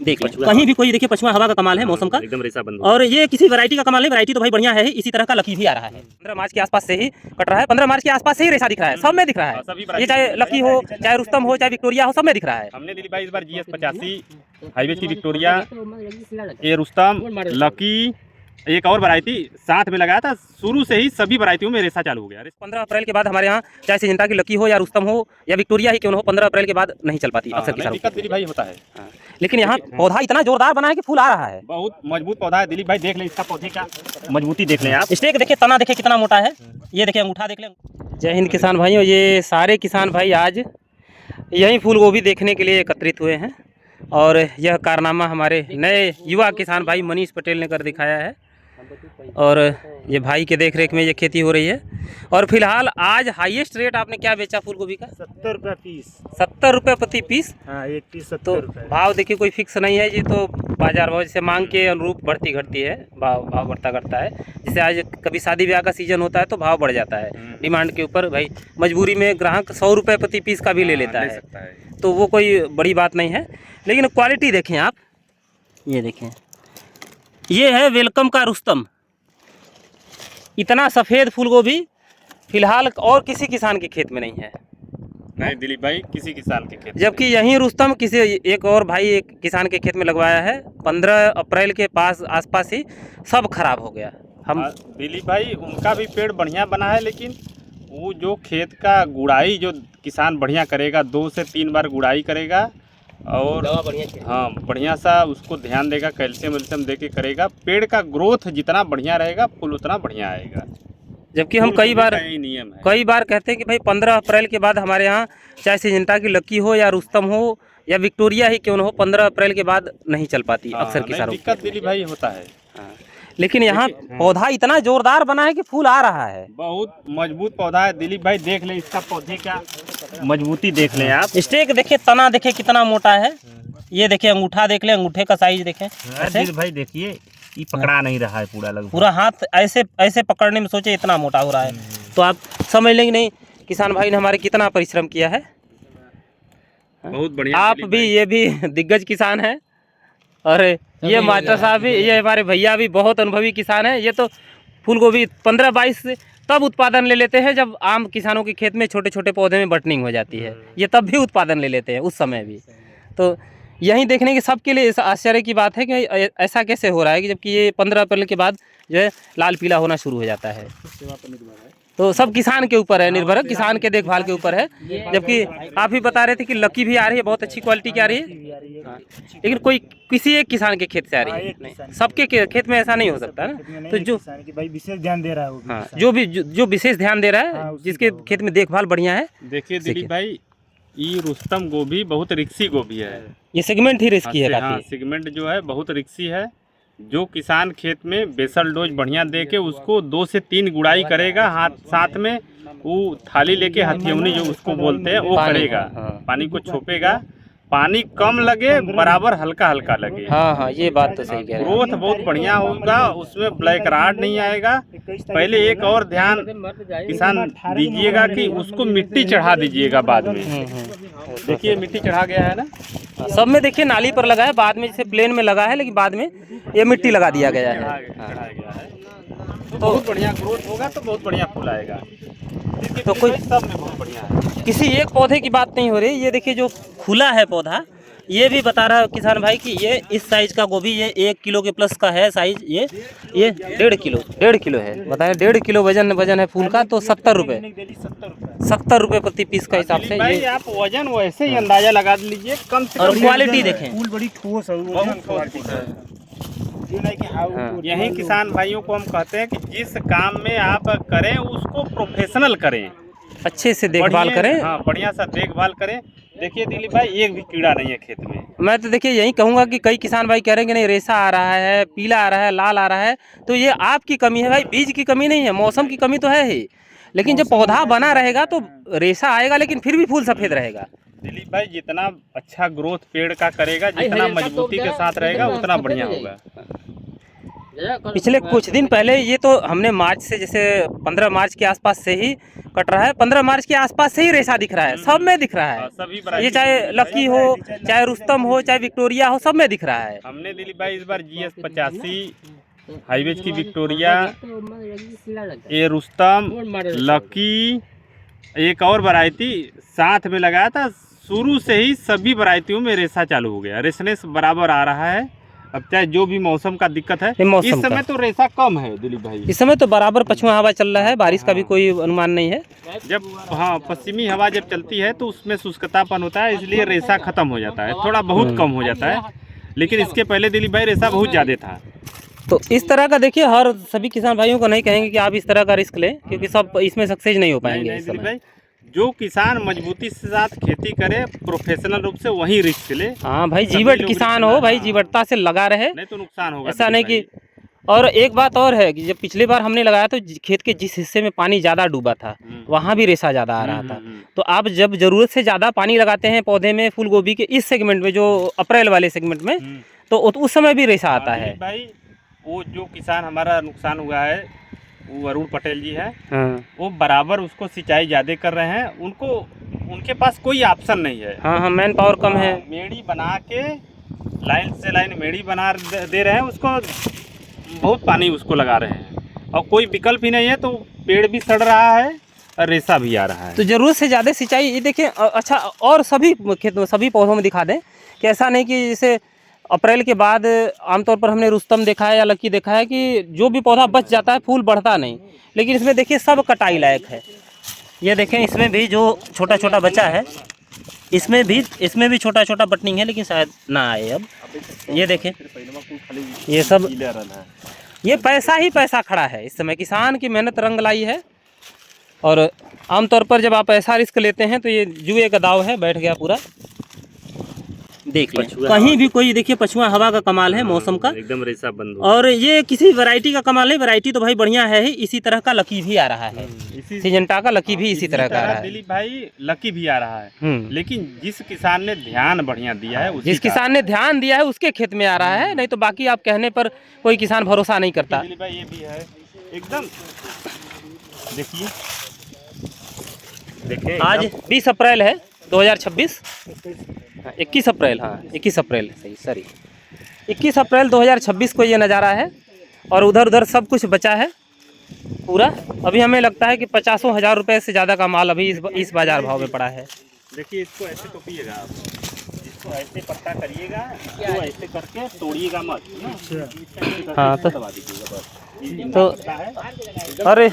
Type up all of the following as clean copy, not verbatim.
देख लो, कहीं भी कोई देखिए पछुआ हवा का कमाल है मौसम का, एकदम रेसा बंद। और ये किसी वैरायटी का कमाल है। वैरायटी तो भाई बढ़िया है ही, इसी तरह का लकी भी आ रहा है। 15 मार्च के आसपास से ही कट रहा है, 15 मार्च के आसपास से ही रेसा दिख रहा है, सब में दिख रहा है। ये चाहे लकी हो, चाहे रुस्तम हो, चाहे विक्टोरिया हो, सब में दिख रहा है। हमने दिलीप भाई इस बार GS 85 हाईवे की विक्टोरिया, ये रुस्तम, लकी, एक और वैरायटी साथ में लगाया था। शुरू से ही सभी वैरायटियों में रेसा चालू हो गया। 15 अप्रैल के बाद हमारे यहाँ चाहे सिजेंटा की लकी हो या रुस्तम हो या विक्टोरिया ही क्यों न हो, 15 अप्रैल के बाद नहीं चल पाती अक्सर किसानों दिक्कत दिलीप भाई होता है। लेकिन यहाँ पौधा इतना जोरदार बना है कि फूल आ रहा है। बहुत मजबूत पौधा है दिलीप भाई, देख लें इसका पौधे का मजबूती देख लें आप। स्टेक देखिए, तना देखिए कितना मोटा है, ये देखिए अंगूठा देख लें। जय हिंद किसान भाइयों, ये सारे किसान भाई आज यहीं फूल गोभी देखने के लिए एकत्रित हुए हैं और यह कारनामा हमारे नए युवा किसान भाई मनीष पटेल ने कर दिखाया है। और ये भाई के देख रेख में ये खेती हो रही है। और फिलहाल आज हाईएस्ट रेट आपने क्या बेचा फूल गोभी का? 70 रुपये पीस। 70 रुपये प्रति पीस। हाँ, एक पीस 70 तो रुपये। भाव देखिए कोई फिक्स नहीं है जी, तो बाजार भाव जैसे मांग के अनुरूप बढ़ती घटती है, भाव बढ़ता घटता है। जैसे आज कभी शादी ब्याह का सीजन होता है तो भाव बढ़ जाता है डिमांड के ऊपर। भाई मजबूरी में ग्राहक 100 रुपये प्रति पीस का भी ले लेता है, तो वो कोई बड़ी बात नहीं है। लेकिन क्वालिटी देखें आप, ये देखें, ये है वेलकम का रुस्तम। इतना सफ़ेद फूल गोभी फिलहाल और किसी किसान के खेत में नहीं है। नहीं दिलीप भाई, किसी किसान के खेत, जबकि यही रुस्तम किसी एक और भाई एक किसान के खेत में लगवाया है। 15 अप्रैल के पास आसपास ही सब खराब हो गया। हम दिलीप भाई उनका भी पेड़ बढ़िया बना है, लेकिन वो जो खेत का गुड़ाई जो किसान बढ़िया करेगा, 2 से 3 बार गुड़ाई करेगा और हाँ बढ़िया सा उसको ध्यान देगा, कैल्शियम वैल्शियम दे के करेगा, पेड़ का ग्रोथ जितना बढ़िया रहेगा फूल उतना बढ़िया आएगा। जबकि हम कई बार कहते हैं कि भाई 15 अप्रैल के बाद हमारे यहाँ चाहे सिजेंटा की लकी हो या रुस्तम हो या विक्टोरिया ही क्यों न हो, 15 अप्रैल के बाद नहीं चल पाती अक्सर किसानों की। दिक्कत दिलीप भाई होता है। लेकिन यहाँ पौधा इतना जोरदार बना है कि फूल आ रहा है। बहुत मजबूत पौधा है दिलीप भाई, देख लें इसका पौधे का मजबूती देख लें आप। स्टेक देखिए, तना देखिए कितना मोटा है, ये देखिए अंगूठा देख लें, अंगूठे का साइज देखें। दिलीप भाई देखिए, ये पकड़ा नहीं रहा है पूरा, लगभग पूरा हाथ ऐसे ऐसे पकड़ने में सोचे इतना मोटा हो रहा है, तो आप समझ लेंगे नहीं किसान भाई ने हमारे कितना परिश्रम किया है। बहुत बढ़िया। आप भी, ये भी दिग्गज किसान हैं और ये मास्टर साहब भी, ये हमारे भैया भी बहुत अनुभवी किसान हैं। ये तो फूल गोभी 15-22 से तब उत्पादन ले लेते हैं जब आम किसानों के खेत में छोटे छोटे पौधे में बटनिंग हो जाती है, ये तब भी उत्पादन ले लेते हैं उस समय भी। तो यही देखने की सबके लिए आश्चर्य की बात है कि ऐसा कैसे हो रहा है कि जबकि ये 15 अप्रैल के बाद जो है लाल पीला होना शुरू हो जाता है। तो सब किसान के ऊपर है निर्भर, किसान के देखभाल के ऊपर है। जबकि आप ही बता रहे थे कि लकी भी आ रही है, बहुत अच्छी क्वालिटी की आ रही है, लेकिन कोई किसी एक किसान के खेत से आ रही है, सबके खेत में ऐसा नहीं हो सकता ना। तो जो भाई विशेष ध्यान दे रहा है, हाँ, जो विशेष ध्यान दे रहा है, जिसके खेत में देखभाल बढ़िया है। देखिए दिलीप भाई, ये रुस्तम गोभी बहुत रिक्सी गोभी है, ये सेगमेंट ही रिस्की है काफी। सेगमेंट जो है बहुत रिक्सी है। जो किसान खेत में बेसल डोज बढ़िया दे के उसको 2 से 3 गुड़ाई करेगा, हाथ साथ में वो थाली लेके हथियौनी जो उसको बोलते हैं वो करेगा, पानी को छोपेगा, पानी कम लगे बराबर हल्का हल्का लगे। हाँ, ये बात तो सही कह रहे हैं। ग्रोथ बहुत बढ़िया होगा, उसमें ब्लैक राड नहीं आएगा। पहले एक और ध्यान किसान दीजिएगा कि उसको मिट्टी चढ़ा दीजिएगा बाद में। देखिए मिट्टी चढ़ा गया है ना, सब में देखिए नाली पर लगा है, बाद में जैसे प्लेन में लगा है, लेकिन बाद में ये मिट्टी लगा दिया गया है। तो बहुत बढ़िया ग्रोथ होगा, तो बहुत बढ़िया फूल आएगा। तो कोई सब में बहुत बढ़िया है, किसी एक पौधे की बात नहीं हो रही। ये देखिए जो खुला है पौधा, ये भी बता रहा है किसान भाई कि ये इस साइज का गोभी, ये 1 किलो के प्लस का है साइज। ये 1.5 किलो है, बताएं 1.5 किलो वजन है फूल का। तो 70 रुपये प्रति पीस का हिसाब से भाई आप वजन वैसे ही अंदाजा लगा लीजिए, कम से कम। और क्वालिटी देखें, फूल बड़ी ठोस है। यही किसान भाइयों को हम कहते हैं कि जिस काम में आप करें उसको प्रोफेशनल करें, अच्छे से देखभाल करें। हाँ, बढ़िया सा देखभाल करें। देखिए दिलीप भाई, एक भी कीड़ा नहीं है खेत में। मैं तो देखिए यही कहूँगा कि कई किसान भाई कह रहे हैं कि नहीं रेसा आ रहा है, पीला आ रहा है, लाल आ रहा है, तो ये आपकी कमी है भाई, बीज की कमी नहीं है, मौसम की कमी तो है ही। लेकिन जब पौधा बना रहेगा तो रेसा आएगा, लेकिन फिर भी फूल सफ़ेद रहेगा। दिलीप भाई जितना अच्छा ग्रोथ पेड़ का करेगा, जितना मजबूती के साथ रहेगा, उतना बढ़िया होगा। पिछले कुछ दिन पहले ये तो हमने मार्च से, जैसे 15 मार्च के आसपास से ही कट रहा है। 15 मार्च के आसपास से ही रेशा दिख रहा है, सब में दिख रहा है। सभी ये variety चाहे लकी हो, चाहे रुस्तम हो, चाहे विक्टोरिया हो, सब में दिख रहा है। हमने दिलीप भाई इस बार GS 85 हाईवेज की विक्टोरिया, ये रुस्तम, लकी, एक और वैरायटी साथ में लगाया था। शुरू से ही सभी वैरायटियों में रेशा चालू हो गया, रेशनेस बराबर आ रहा है। अब चाहे जो भी मौसम का दिक्कत है, मौसम इस समय तो रेशा कम है दिलीप भाई। इस समय तो बराबर पछुआ हवा चल रहा है, बारिश का भी कोई अनुमान नहीं है। जब हाँ पश्चिमी हवा जब चलती है तो उसमें शुष्कतापन होता है, इसलिए रेशा खत्म हो जाता है, थोड़ा बहुत कम हो जाता है। लेकिन इसके पहले दिलीप भाई रेशा बहुत ज़्यादा था। तो इस तरह का देखिए, हर सभी किसान भाइयों को नहीं कहेंगे कि आप इस तरह का रिस्क लें, क्योंकि सब इसमें सक्सेस नहीं हो पाएंगे नहीं इस दिलीप समय। भाई, जो किसान मजबूती के साथ खेती करे प्रोफेशनल रूप से, वही रिस्क ले। हाँ भाई, सभी जीवट लोग किसान रिस्क हो ले, भाई, हाँ। जीवटता से लगा रहे, नहीं तो नुकसान होगा। ऐसा नहीं दिलीप कि। और एक बात और है कि जब पिछली बार हमने लगाया तो खेत के जिस हिस्से में पानी ज़्यादा डूबा था, वहाँ भी रेशा ज़्यादा आ रहा था। तो आप जब ज़रूरत से ज़्यादा पानी लगाते हैं पौधे में, फूल गोभी के इस सेगमेंट में, जो अप्रैल वाले सेगमेंट में, तो उस समय भी रेशा आता है। भाई वो जो किसान हमारा नुकसान हुआ है, वो वरुण पटेल जी है, हाँ वो बराबर उसको सिंचाई ज़्यादा कर रहे हैं। उनके पास कोई ऑप्शन नहीं है। हाँ हाँ, मैन पावर कम है। मेड़ी बना के लाइन से लाइन मेड़ी बना दे रहे हैं, उसको बहुत पानी उसको लगा रहे हैं, और कोई विकल्प ही नहीं है। तो पेड़ भी सड़ रहा है और रेशा भी आ रहा है। तो ज़रूरत से ज़्यादा सिंचाई, ये देखिए। अच्छा, और सभी खेत, सभी पौधों में दिखा दें कि ऐसा नहीं कि जैसे अप्रैल के बाद आमतौर पर हमने रुस्तम देखा है या लकी देखा है कि जो भी पौधा बच जाता है, फूल बढ़ता नहीं। लेकिन इसमें देखिए सब कटाई लायक है। ये देखें, इसमें भी जो छोटा छोटा बचा है, इसमें भी छोटा छोटा बटनिंग है, लेकिन शायद ना आए अब। ये देखें, ये सब, ये पैसा ही पैसा खड़ा है इस समय। किसान की मेहनत रंग लाई है। और आमतौर पर जब आप ऐसा रिस्क लेते हैं तो ये जुए का दाव है, बैठ गया पूरा। देख लें, कहीं भी कोई, देखिए पछुआ हवा का कमाल है, मौसम का एकदम रेशा बंद हो। और ये किसी वैरायटी का कमाल है। वैरायटी तो भाई बढ़िया है ही। इसी तरह का लकी भी आ रहा है, सिजेंटा का लकी भी इसी तरह का आ रहा है। दिलीप भाई लकी भी आ रहा है, लेकिन जिस किसान ने ध्यान बढ़िया दिया है, जिस किसान ने ध्यान दिया है उसके खेत में आ रहा है। नहीं तो बाकी आप कहने पर कोई किसान भरोसा नहीं करता। दिलीप भाई ये भी है एकदम। देखिए आज 20 अप्रैल है 2026, 21 अप्रैल, हाँ 21 अप्रैल, सही सॉरी 21 अप्रैल 2026 को ये नज़ारा है। और उधर उधर सब कुछ बचा है पूरा। अभी हमें लगता है कि 50,000 रुपये से ज़्यादा का माल अभी इस बाज़ार भाव में पड़ा है। देखिए, इसको ऐसे तो पिएगा आप, इसको ऐसे पत्ता करिएगा, इसको ऐसे करके तोड़िएगा मत। हाँ तो दबा दीजिएगा बस। अरे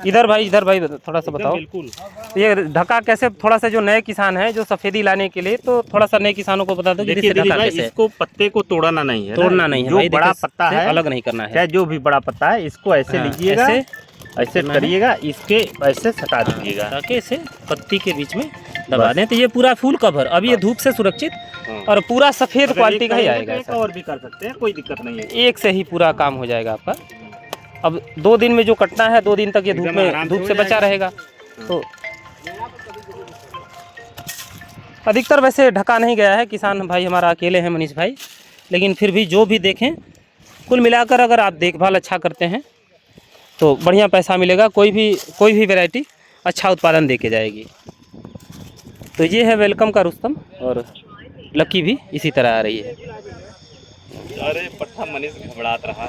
इधर भाई थोड़ा सा बताओ। बिल्कुल। तो ये ढका कैसे, थोड़ा सा जो नए किसान हैं जो सफेदी लाने के लिए, तो थोड़ा सा नए किसानों को बता दो कि देखिए ढका कैसे। इसको पत्ते को तोड़ना नहीं है, तोड़ना नहीं है जो भाई, बड़ा पत्ता है अलग नहीं करना है। चाहे जो भी बड़ा पत्ता है, इसको ऐसे हाँ, लीजिएगा, ऐसे करिएगा, इसके ऐसे सटा दीजिएगा, ताकि इसे पत्ती के बीच में दबा दें। तो ये पूरा फुल कवर, अब ये धूप से सुरक्षित और पूरा सफेद क्वालिटी का ही आएगा। एक और भी कर सकते हैं, कोई दिक्कत नहीं है। एक से ही पूरा काम हो जाएगा आपका। अब 2 दिन में जो कटना है, 2 दिन तक ये धूप से बचा रहेगा। तो अधिकतर वैसे ढका नहीं गया है, किसान भाई हमारा अकेले हैं, मनीष भाई। लेकिन फिर भी जो भी देखें, कुल मिलाकर अगर आप देखभाल अच्छा करते हैं तो बढ़िया पैसा मिलेगा। कोई भी वैरायटी अच्छा उत्पादन दे के जाएगी। तो ये है वेलकम का रुस्तम, और लकी भी इसी तरह आ रही है। अरे पट्टा मनीष घबरात रहा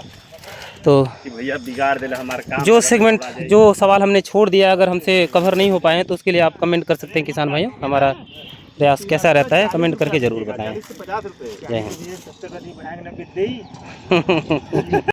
तो कि भैया बिगाड़ देला हमारा काम। जो सेगमेंट, जो सवाल हमने छोड़ दिया, अगर हमसे कवर नहीं हो पाए तो उसके लिए आप कमेंट कर सकते हैं किसान भाइयों। हमारा प्रयास कैसा रहता है कमेंट करके ज़रूर बताएं। 50 रुपये जय हिंद।